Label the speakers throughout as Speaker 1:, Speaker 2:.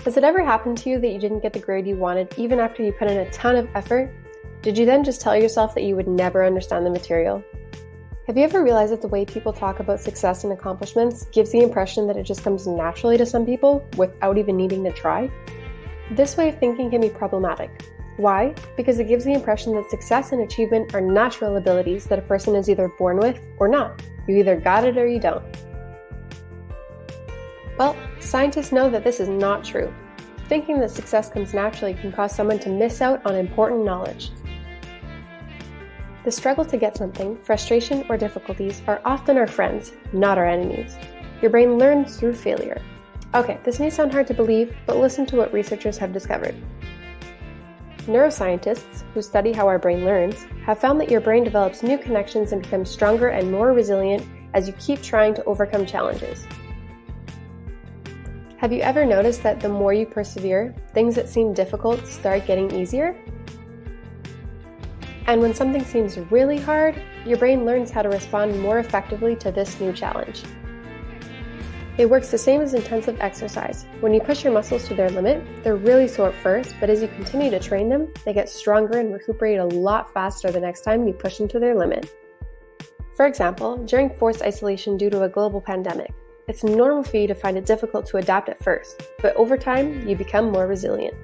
Speaker 1: Has it ever happened to you that you didn't get the grade you wanted even after you put in a ton of effort? Did you then just tell yourself that you would never understand the material? Have you ever realized that the way people talk about success and accomplishments gives the impression that it just comes naturally to some people without even needing to try? This way of thinking can be problematic. Why? Because it gives the impression that success and achievement are natural abilities that a person is either born with or not. You either got it or you don't. Well, scientists know that this is not true. Thinking that success comes naturally can cause someone to miss out on important knowledge. The struggle to get something, frustration, or difficulties are often our friends, not our enemies. Your brain learns through failure. Okay, this may sound hard to believe, but listen to what researchers have discovered. Neuroscientists, who study how our brain learns, have found that your brain develops new connections and becomes stronger and more resilient as you keep trying to overcome challenges. Have you ever noticed that the more you persevere, things that seem difficult start getting easier? And when something seems really hard, your brain learns how to respond more effectively to this new challenge. It works the same as intensive exercise. When you push your muscles to their limit, they're really sore at first, but as you continue to train them, they get stronger and recuperate a lot faster the next time you push them to their limit. For example, during forced isolation due to a global pandemic, it's normal for you to find it difficult to adapt at first, but over time, you become more resilient.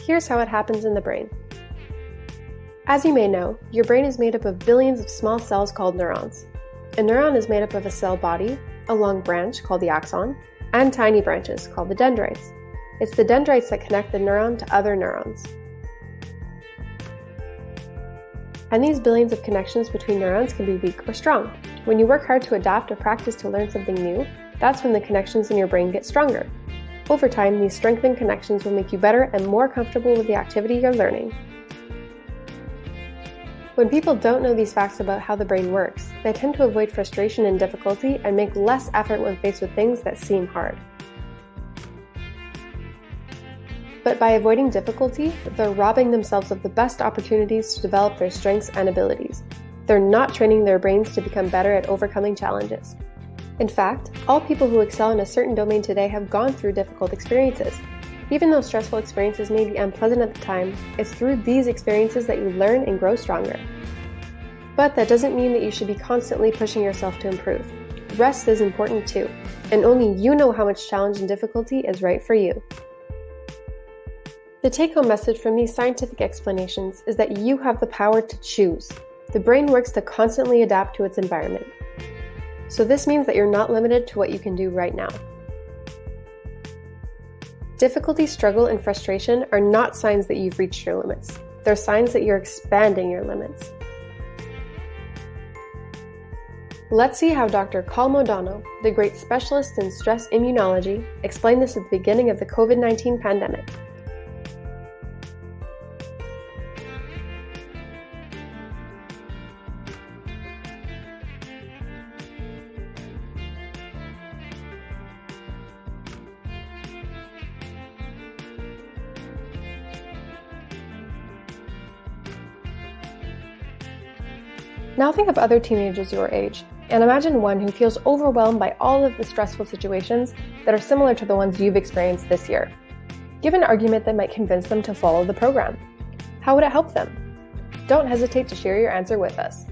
Speaker 1: Here's how it happens in the brain. As you may know, your brain is made up of billions of small cells called neurons. A neuron is made up of a cell body, a long branch called the axon, and tiny branches called the dendrites. It's the dendrites that connect the neuron to other neurons. And these billions of connections between neurons can be weak or strong. When you work hard to adapt or practice to learn something new, that's when the connections in your brain get stronger. Over time, these strengthened connections will make you better and more comfortable with the activity you're learning. When people don't know these facts about how the brain works, they tend to avoid frustration and difficulty and make less effort when faced with things that seem hard. But by avoiding difficulty, they're robbing themselves of the best opportunities to develop their strengths and abilities. They're not training their brains to become better at overcoming challenges. In fact, all people who excel in a certain domain today have gone through difficult experiences. Even though stressful experiences may be unpleasant at the time, it's through these experiences that you learn and grow stronger. But that doesn't mean that you should be constantly pushing yourself to improve. Rest is important too, and only you know how much challenge and difficulty is right for you. The take-home message from these scientific explanations is that you have the power to choose. The brain works to constantly adapt to its environment. So this means that you're not limited to what you can do right now. Difficulty, struggle, and frustration are not signs that you've reached your limits. They're signs that you're expanding your limits. Let's see how Dr. Colm O'Donnell, the great specialist in stress immunology, explained this at the beginning of the COVID-19 pandemic. Now think of other teenagers your age, and imagine one who feels overwhelmed by all of the stressful situations that are similar to the ones you've experienced this year. Give an argument that might convince them to follow the program. How would it help them? Don't hesitate to share your answer with us.